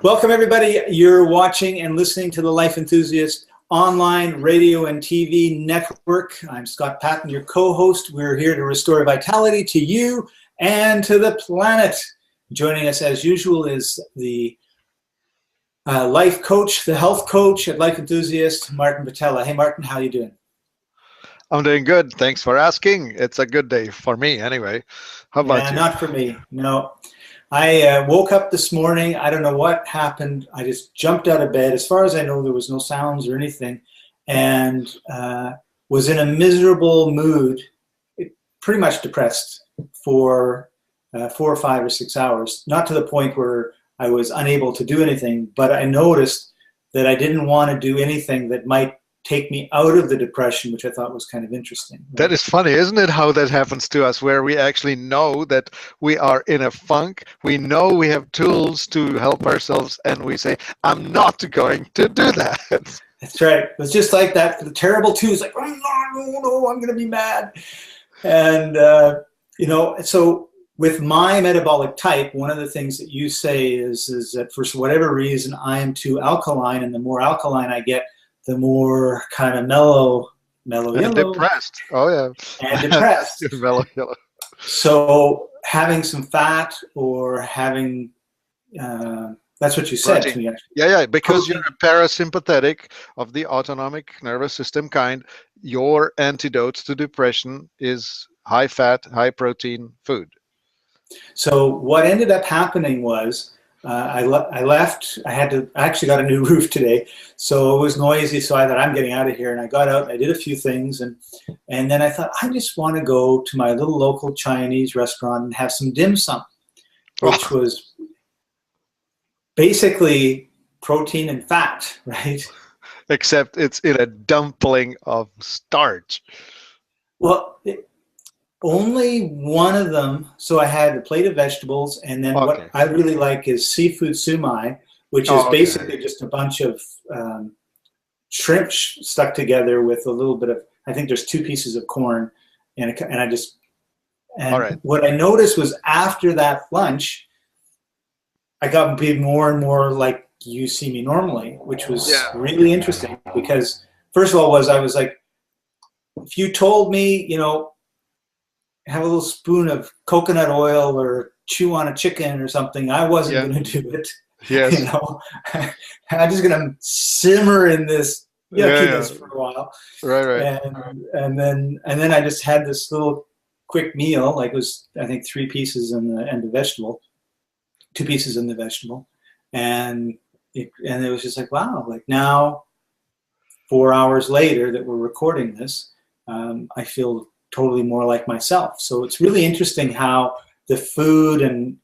Welcome, everybody. You're watching and listening to the Life Enthusiast online radio and TV network. I'm Scott Patton, your co-host. We're here to restore vitality to you and to the planet. Joining us, as usual, is the life coach, the health coach at Life Enthusiast, Martin Patella. Hey, Martin, how you doing? I'm doing good. Thanks for asking. It's a good day for me anyway. How about you? Not for me. No. I woke up this morning. I don't know what happened. I just jumped out of bed. As far as I know, there was no sounds or anything, and was in a miserable mood, pretty much depressed for 4 or 5 or 6 hours. Not to the point where I was unable to do anything, but I noticed that I didn't want to do anything that might take me out of the depression, which I thought was kind of interesting. Right? That is funny, isn't it, how that happens to us, where we actually know that we are in a funk, we know we have tools to help ourselves, and we say, I'm not going to do that. That's right. It was just like that, the terrible twos, like, oh, no, I'm going to be mad. And, so with my metabolic type, one of the things that you say is that for whatever reason, I am too alkaline, and the more alkaline I get, the more kind of mellow and yellow. Depressed. Oh, yeah. And depressed. Mellow yellow. So having some fat or having, that's what you said to me. Actually. Yeah, because you're a parasympathetic of the autonomic nervous system kind. Your antidote to depression is high fat, high protein food. So what ended up happening was, I left. I actually got a new roof today, so it was noisy. So I thought, I'm getting out of here, and I got out. And I did a few things, and then I thought, I just want to go to my little local Chinese restaurant and have some dim sum, which was basically protein and fat, right? Except it's in a dumpling of starch. Well, only one of them. So I had a plate of vegetables, and then what I really like is seafood sumai, which is basically just a bunch of shrimp stuck together with a little bit of, I think there's 2 pieces of corn, and what I noticed was after that lunch, I got to be more and more like you see me normally, which was really interesting, because first of all I was like, if you told me, have a little spoon of coconut oil or chew on a chicken or something, I wasn't going to do it. Yes. I'm just going to simmer in this yuckiness for a while. Right. And then I just had this little quick meal, like it was, I think, 3 pieces and the vegetable, 2 pieces in the vegetable. And it was just like, wow, like now 4 hours later that we're recording this, I feel totally more like myself. So it's really interesting how the food and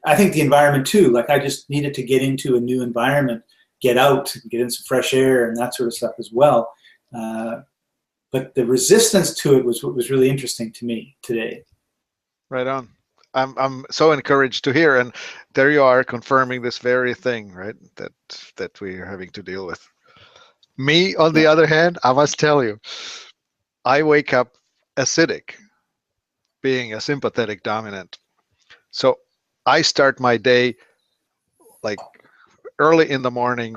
I think the environment too, like I just needed to get into a new environment, get out, get in some fresh air and that sort of stuff as well. But the resistance to it was what was really interesting to me today. Right on. I'm so encouraged to hear, and there you are confirming this very thing, right? That we are having to deal with. Me, on the other hand, I must tell you, I wake up acidic, being a sympathetic dominant. So I start my day like early in the morning,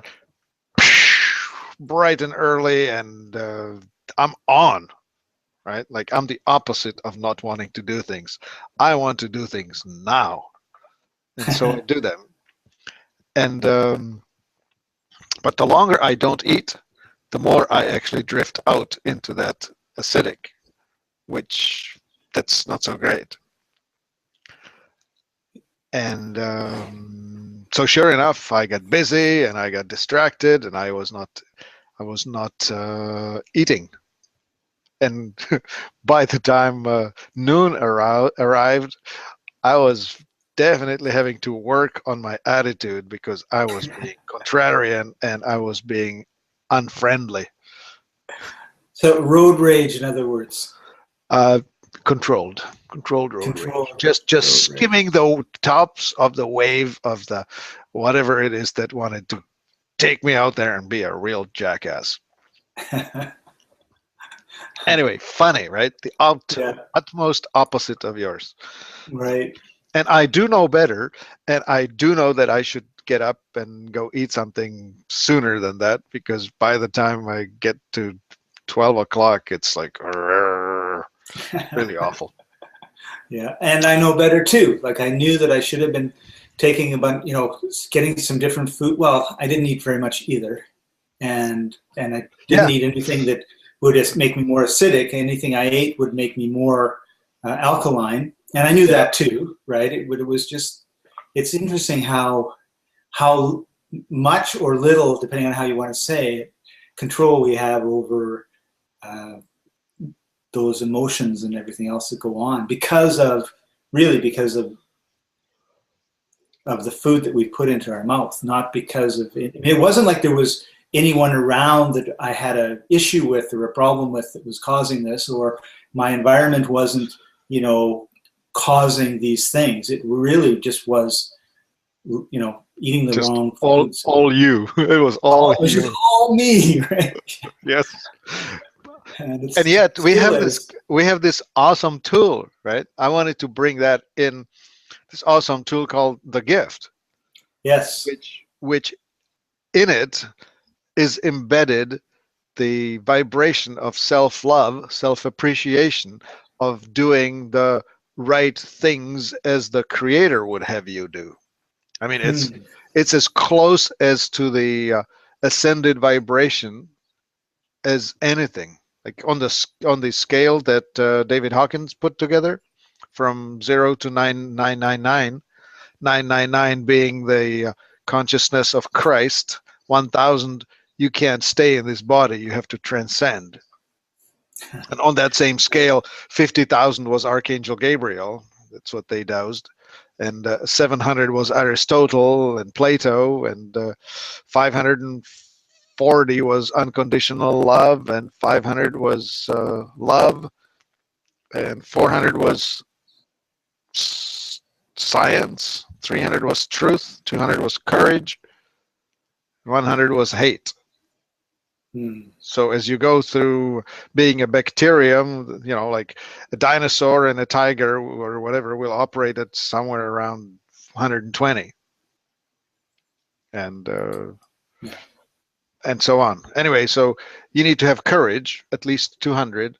bright and early, and I'm on, right? Like I'm the opposite of not wanting to do things. I want to do things now. And so I do them. And but the longer I don't eat, the more I actually drift out into that acidic, which that's not so great. And so sure enough, I got busy and I got distracted, and I was not eating. And by the time noon arrived, I was definitely having to work on my attitude, because I was being contrarian and I was being unfriendly. So road rage, in other words. Controlled road rage. Just road skimming rage. The tops of the wave of the whatever it is that wanted to take me out there and be a real jackass. Anyway, funny, right? The utmost opposite of yours. Right. And I do know better, and I do know that I should get up and go eat something sooner than that, because by the time I get to 12 o'clock, it's like really awful. Yeah, and I know better too. Like I knew that I should have been taking a bunch, getting some different food. Well, I didn't eat very much either, and I didn't Yeah. eat anything that would just make me more acidic. Anything I ate would make me more alkaline, and I knew that too, right? It was just. It's interesting how much or little, depending on how you want to say it, control we have over those emotions and everything else that go on because of the food that we put into our mouth, not because of it. It wasn't like there was anyone around that I had an issue with or a problem with that was causing this, or my environment wasn't, causing these things. It really just was, eating the Just wrong foods. All you. It was all it was you. just all me, right? Yes. And yet we have this awesome tool, right? I wanted to bring that in, this awesome tool called the gift. Yes. Which in it is embedded the vibration of self-love, self-appreciation, of doing the right things as the Creator would have you do. I mean, it's as close as to the ascended vibration as anything. Like on the scale that David Hawkins put together, from 0 to 9,999, 999 being the consciousness of Christ, 1,000 you can't stay in this body, you have to transcend. And on that same scale, 50,000 was Archangel Gabriel. That's what they dowsed. And 700 was Aristotle and Plato, and 540 was unconditional love, and 500 was love, and 400 was science, 300 was truth, 200 was courage, 100 was hate. So as you go through being a bacterium, like a dinosaur and a tiger or whatever will operate at somewhere around 120, and so on. Anyway, so you need to have courage, at least 200,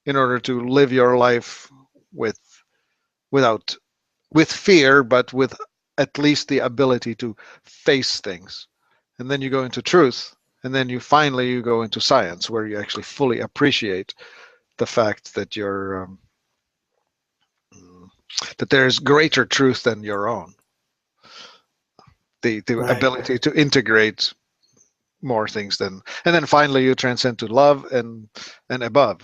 in order to live your life with fear, but with at least the ability to face things. And then you go into truth. And then you go into science, where you actually fully appreciate the fact that that there's greater truth than your own. The right. Ability to integrate more things and then finally you transcend to love and above.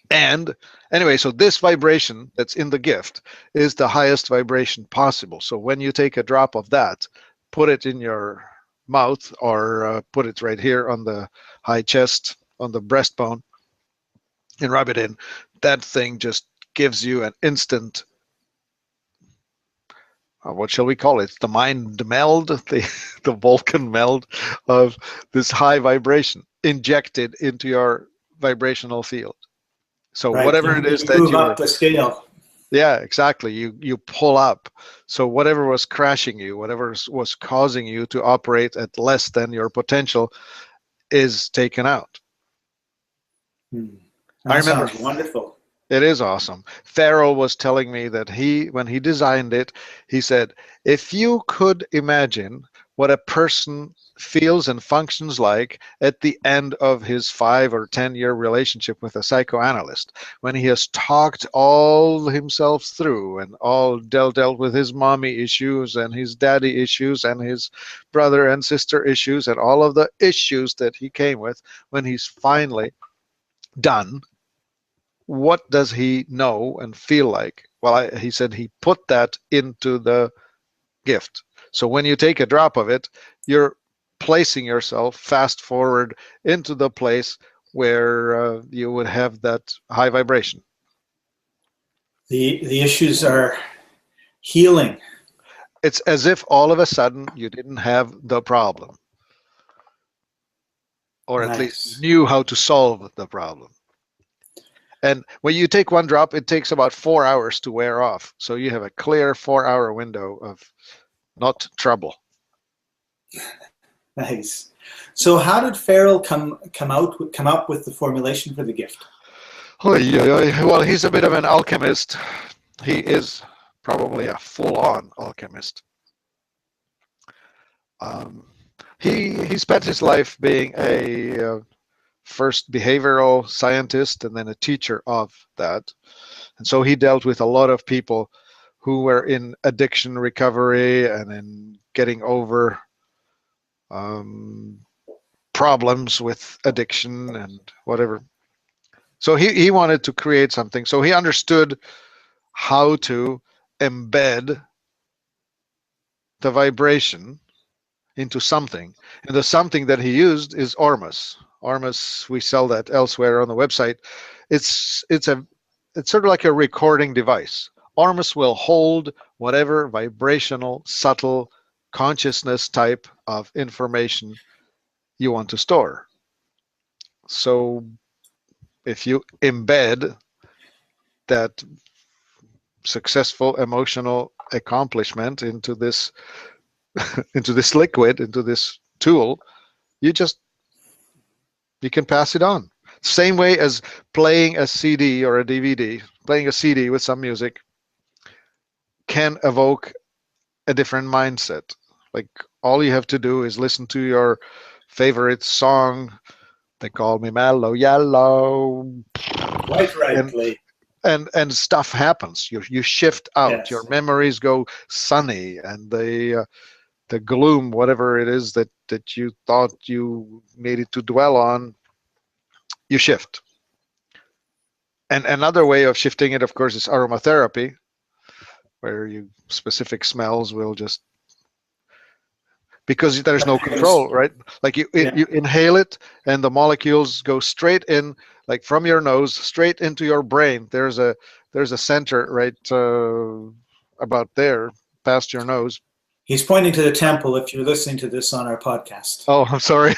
And anyway, so this vibration that's in the gift is the highest vibration possible. So when you take a drop of that, put it in your mouth, or put it right here on the high chest, on the breastbone, and rub it in. That thing just gives you an instant, what shall we call it? The mind meld, the Vulcan meld of this high vibration injected into your vibrational field. So right. Whatever it is that you move up the scale. Yeah, exactly. You pull up. So whatever was crashing you, whatever was causing you to operate at less than your potential, is taken out. I remember. Sounds wonderful. It is awesome. Farrell was telling me that when he designed it, he said, if you could imagine what a person feels and functions like at the end of his 5 or 10-year relationship with a psychoanalyst, when he has talked all himself through and all dealt with his mommy issues and his daddy issues and his brother and sister issues and all of the issues that he came with, when he's finally done, what does he know and feel like? Well, he said he put that into the gift. So when you take a drop of it, you're placing yourself fast forward into the place where you would have that high vibration. The issues are healing. It's as if all of a sudden you didn't have the problem, or at least knew how to solve the problem. And when you take one drop, it takes about 4 hours to wear off. So you have a clear 4-hour window not trouble. Nice. So how did Farrell come up with the formulation for the gift? Well, he's a bit of an alchemist. He is probably a full-on alchemist. He spent his life being a first behavioral scientist and then a teacher of that. And so he dealt with a lot of people who were in addiction recovery and in getting over problems with addiction and whatever. So he wanted to create something. So he understood how to embed the vibration into something. And the something that he used is Ormus. Ormus, we sell that elsewhere on the website. It's sort of like a recording device. Ormus will hold whatever vibrational, subtle, consciousness type of information you want to store. So if you embed that successful emotional accomplishment into this into this liquid, into this tool, you can pass it on. Same way as playing a CD or a DVD, playing a CD with some music can evoke a different mindset. Like all you have to do is listen to your favorite song. They call me mellow yellow. Quite rightly. And stuff happens. You shift out. Yes. Your memories go sunny, and the gloom, whatever it is that you thought you needed to dwell on, you shift. And another way of shifting it, of course, is aromatherapy, where specific smells will just, because there's no control, right? Like you inhale it and the molecules go straight in, like from your nose straight into your brain. There's a center right about there past your nose. He's pointing to the temple if you're listening to this on our podcast. Oh, I'm sorry.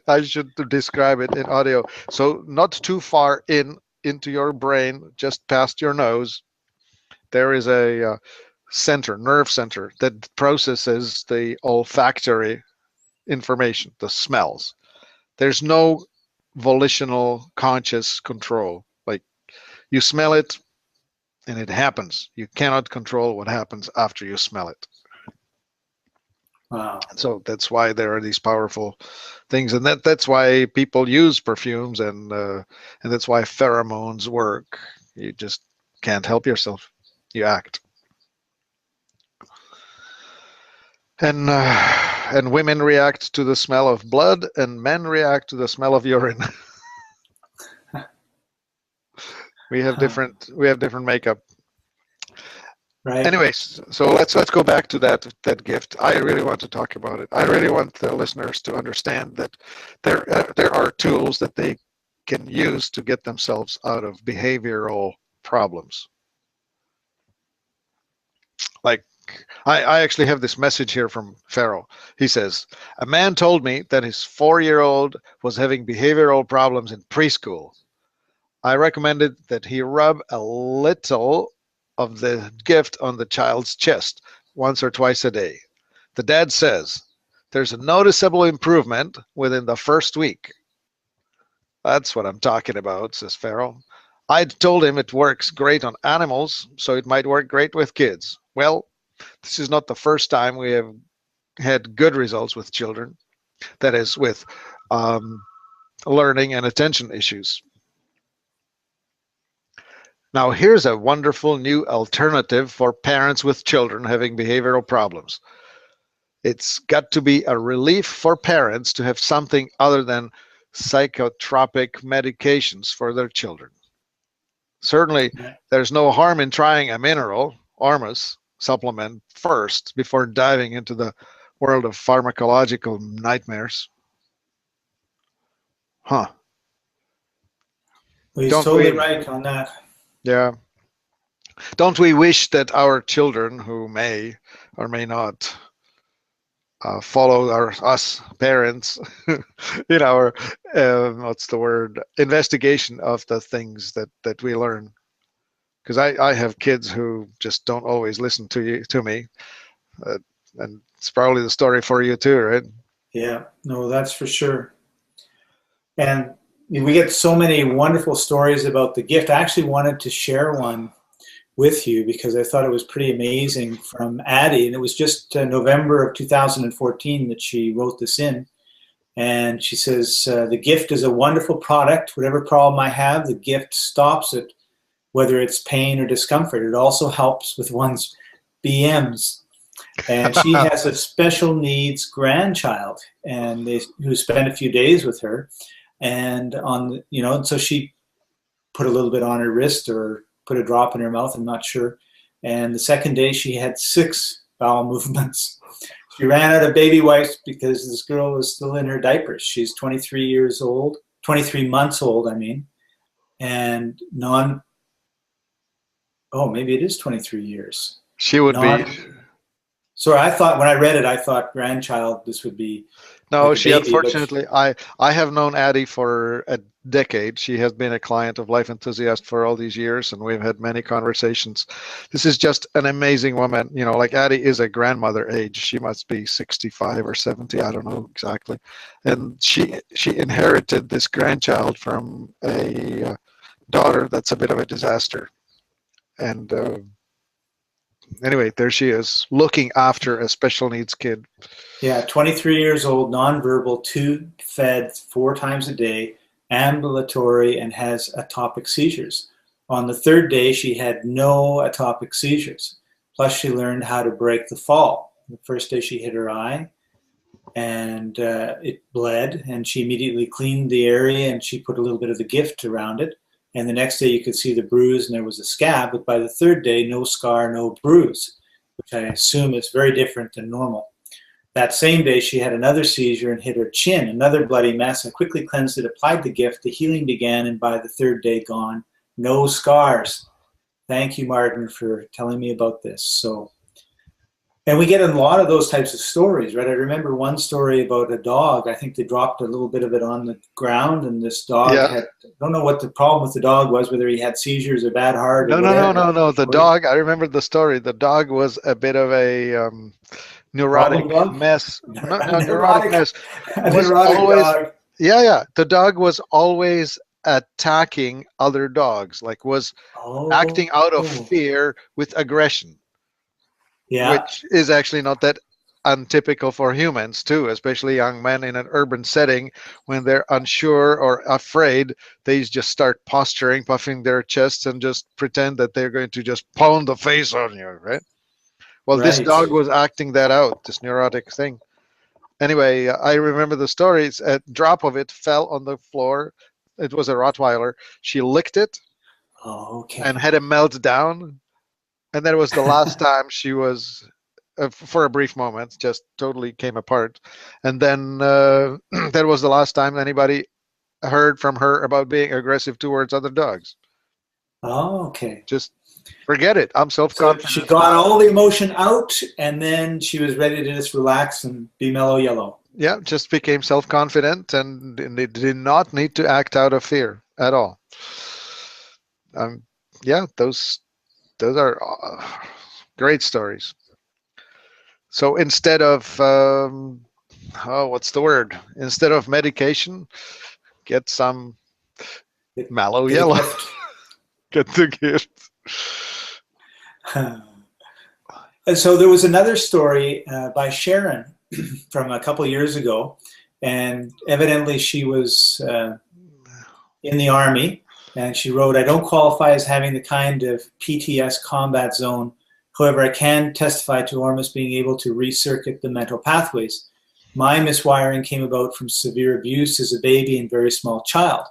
I should describe it in audio. So not too far into your brain, just past your nose, there is a nerve center that processes the olfactory information, the smells. There's no volitional conscious control. Like you smell it and it happens. You cannot control what happens after you smell it. Wow. So that's why there are these powerful things, and that's why people use perfumes, and that's why pheromones work. You just can't help yourself. You act. And women react to the smell of blood, and men react to the smell of urine. we have different makeup. Right. Anyways, so let's go back to that gift. I really want to talk about it. I really want the listeners to understand that there are tools that they can use to get themselves out of behavioral problems. Like I actually have this message here from Pharaoh. He says, a man told me that his 4-year-old was having behavioral problems in preschool. I recommended that he rub a little of the gift on the child's chest once or twice a day. The dad says there's a noticeable improvement within the first week. That's what I'm talking about, says Pharaoh. I told him it works great on animals, so it might work great with kids. Well, this is not the first time we have had good results with children. That is, with learning and attention issues. Now, here's a wonderful new alternative for parents with children having behavioral problems. It's got to be a relief for parents to have something other than psychotropic medications for their children. Certainly, there's no harm in trying a mineral, Ormus, supplement first before diving into the world of pharmacological nightmares. Huh. Well, he's totally right on that. Yeah. Don't we wish that our children, who may or may not follow us parents in our investigation of the things that we learn? Because I have kids who just don't always listen to me. And it's probably the story for you too, right? Yeah, no, that's for sure. And we get so many wonderful stories about the gift. I actually wanted to share one with you because I thought it was pretty amazing from Addie. And it was just November of 2014 that she wrote this in. And she says, the gift is a wonderful product. Whatever problem I have, the gift stops it, whether it's pain or discomfort. It also helps with one's BMs. And she has a special needs grandchild, and who spent a few days with her. And so she put a little bit on her wrist or put a drop in her mouth, I'm not sure. And the second day she had 6 bowel movements. She ran out of baby wipes because this girl was still in her diapers. She's 23 years old, 23 months old, I mean, and maybe it is 23 years. She would be. So I thought, when I read it, I thought grandchild, this would be. No, like she unfortunately, I have known Addie for a decade. She has been a client of Life Enthusiast for all these years, and we've had many conversations. This is just an amazing woman. You know, like Addie is a grandmother age. She must be 65 or 70. I don't know exactly. And she inherited this grandchild from a daughter that's a bit of a disaster. And anyway, there she is, looking after a special needs kid. Yeah, 23 years old, nonverbal, tube-fed 4 times a day, ambulatory, and has atopic seizures. On the 3rd day, she had no atopic seizures. Plus, she learned how to break the fall. The first day, she hit her eye, and it bled, and she immediately cleaned the area, and she put a little bit of the gift around it. And the next day, you could see the bruise, and there was a scab. But by the 3rd day, no scar, no bruise, which I assume is very different than normal. That same day, she had another seizure and hit her chin, another bloody mess. I quickly cleansed it, applied the gift. The healing began, and by the 3rd day, gone. No scars. Thank you, Martin, for telling me about this. So, and we get a lot of those types of stories, right? I remember one story about a dog. I think they dropped a little bit of it on the ground, and this dog had, I don't know what the problem with the dog was, whether he had seizures or bad heart or whatever. No. The dog, I remember the story. The dog was a bit of a neurotic mess. Neurotic mess. Dog. Yeah. The dog was always attacking other dogs, like was acting out of fear with aggression. Yeah. Which is actually not that untypical for humans too, especially young men in an urban setting. When they're unsure or afraid, they just start posturing, puffing their chests, and just pretend that they're going to just pound the face on you, right? Well, this dog was acting that out, this neurotic thing. Anyway, I remember the story. A drop of it fell on the floor. It was a Rottweiler. She licked it and had a meltdown. And that was the last time she was, for a brief moment, just totally came apart. And then that was the last time anybody heard from her about being aggressive towards other dogs. Oh, okay. Just forget it. I'm self-confident. So she got all the emotion out, and then she was ready to just relax and be mellow yellow. Yeah, just became self-confident, and they did not need to act out of fear at all. Yeah, those are great stories. So instead of what's the word? Instead of medication, get some mallow yellow. Get the gift. And so there was another story by Sharon from a couple years ago, and evidently she was in the Army. And she wrote, I don't qualify as having the kind of PTS combat zone. However, I can testify to Ormus being able to recircuit the mental pathways. My miswiring came about from severe abuse as a baby and very small child.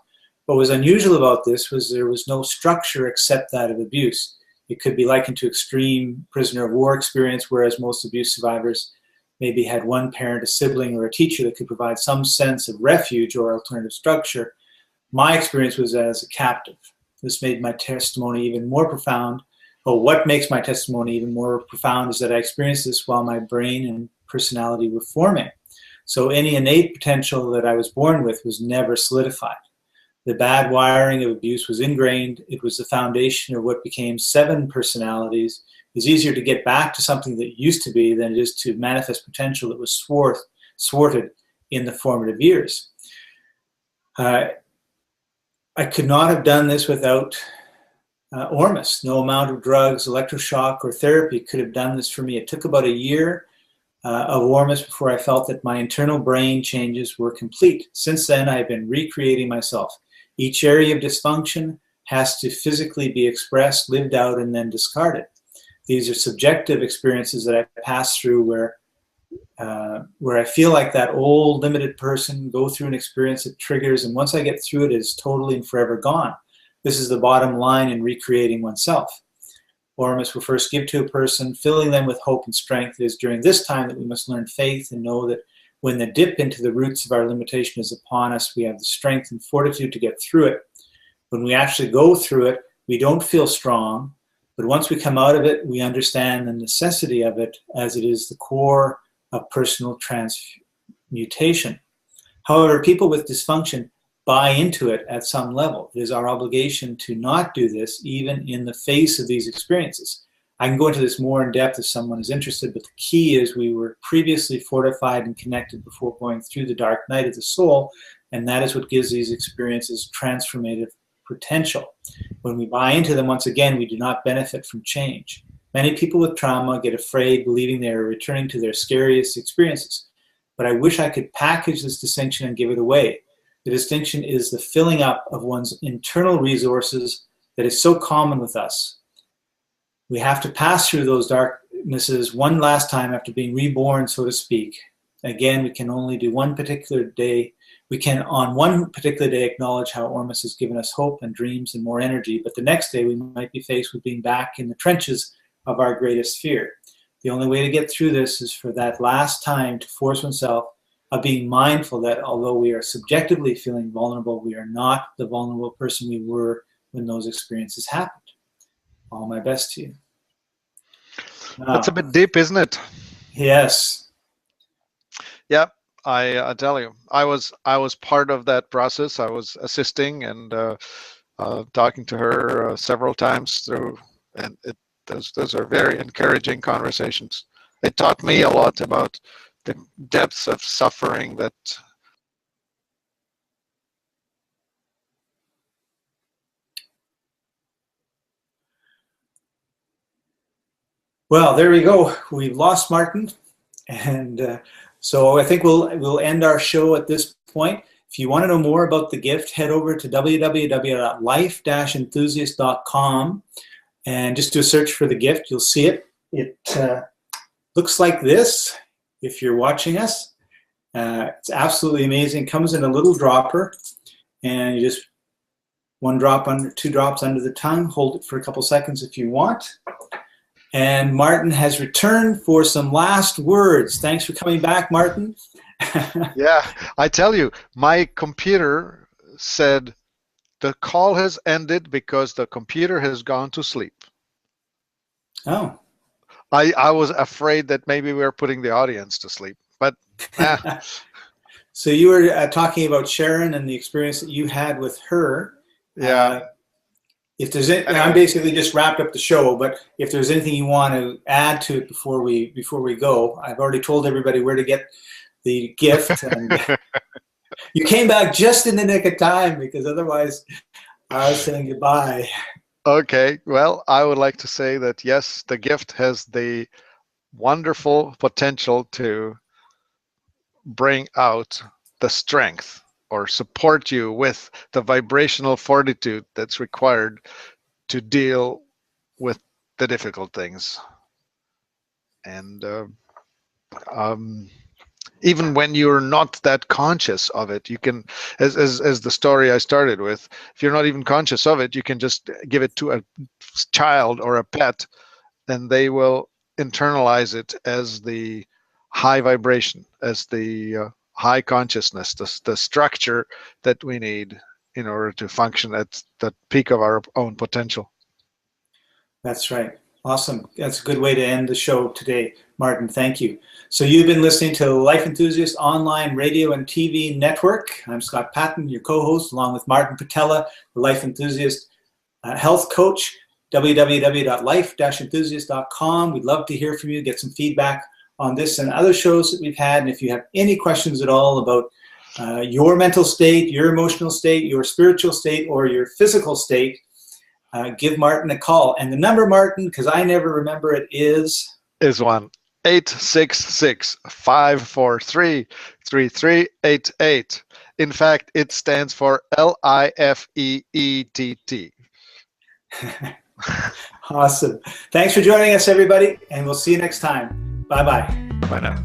What was unusual about this was there was no structure except that of abuse. It could be likened to extreme prisoner of war experience, whereas most abuse survivors maybe had one parent, a sibling, or a teacher that could provide some sense of refuge or alternative structure. My experience was as a captive. This made my testimony even more profound. But what makes my testimony even more profound is that I experienced this while my brain and personality were forming. So any innate potential that I was born with was never solidified. The bad wiring of abuse was ingrained. It was the foundation of what became 7 personalities. It's easier to get back to something that used to be than it is to manifest potential that was thwarted in the formative years. I could not have done this without Ormus. No amount of drugs, electroshock, or therapy could have done this for me. It took about a year of Ormus before I felt that my internal brain changes were complete. Since then, I've been recreating myself. Each area of dysfunction has to physically be expressed, lived out, and then discarded. These are subjective experiences that I pass through where I feel like that old limited person, go through an experience that triggers, and once I get through it, it's totally and forever gone. This is the bottom line in recreating oneself. Ormus will first give to a person, filling them with hope and strength. It is during this time that we must learn faith and know that when the dip into the roots of our limitation is upon us, we have the strength and fortitude to get through it. When we actually go through it, we don't feel strong, but once we come out of it, we understand the necessity of it as it is the core of personal transmutation. However, people with dysfunction buy into it at some level. It is our obligation to not do this, even in the face of these experiences. I can go into this more in depth if someone is interested, but the key is we were previously fortified and connected before going through the dark night of the soul, and that is what gives these experiences transformative potential. When we buy into them, once again, we do not benefit from change. Many people with trauma get afraid, believing they are returning to their scariest experiences. But I wish I could package this distinction and give it away. The distinction is the filling up of one's internal resources that is so common with us. We have to pass through those darknesses one last time after being reborn, so to speak. Again, we can only do one particular day. We can, on one particular day, acknowledge how Ormus has given us hope and dreams and more energy, but the next day we might be faced with being back in the trenches of our greatest fear. The only way to get through this is for that last time to force oneself of being mindful that although we are subjectively feeling vulnerable, we are not the vulnerable person we were when those experiences happened. All my best to you. That's a bit deep, isn't it? Yes. Yeah, I tell you, I was part of that process. I was assisting and talking to her several times through, and those are very encouraging conversations. It taught me a lot about the depths of suffering that Well, there we go. We've lost Martin, and so I think we'll end our show at this point. If you want to know more about the gift, head over to www.life-enthusiast.com and just do a search for the gift. You'll see it. It looks like this if you're watching us. It's absolutely amazing. It comes in a little dropper, and you just two drops under the tongue. Hold it for a couple seconds if you want. And Martin has returned for some last words. Thanks for coming back, Martin. Yeah, I tell you, my computer said the call has ended because the computer has gone to sleep. Oh. I was afraid that maybe we were putting the audience to sleep, but So you were talking about Sharon and the experience that you had with her. Yeah. If there's any, I'm basically just wrapped up the show, but if there's anything you want to add to it before we go, I've already told everybody where to get the gift. And you came back just in the nick of time, because otherwise I was saying goodbye. Okay, well, I would like to say that yes, the gift has the wonderful potential to bring out the strength or support you with the vibrational fortitude that's required to deal with the difficult things. And even when you're not that conscious of it, you can, as the story I started with, if you're not even conscious of it, you can just give it to a child or a pet, and they will internalize it as the high vibration, as the high consciousness, the structure that we need in order to function at the peak of our own potential. That's right. Awesome. That's a good way to end the show today, Martin. Thank you. So you've been listening to Life Enthusiast Online Radio and TV Network. I'm Scott Patton, your co-host, along with Martin Patella, the Life Enthusiast health coach. www.life-enthusiast.com. We'd love to hear from you, get some feedback on this and other shows that we've had. And if you have any questions at all about your mental state, your emotional state, your spiritual state, or your physical state, give Martin a call. And the number, Martin, because I never remember it, is 1-866-543-3388. In fact, it stands for LIFEETT. Awesome. Thanks for joining us, everybody, and we'll see you next time. Bye-bye. Bye now.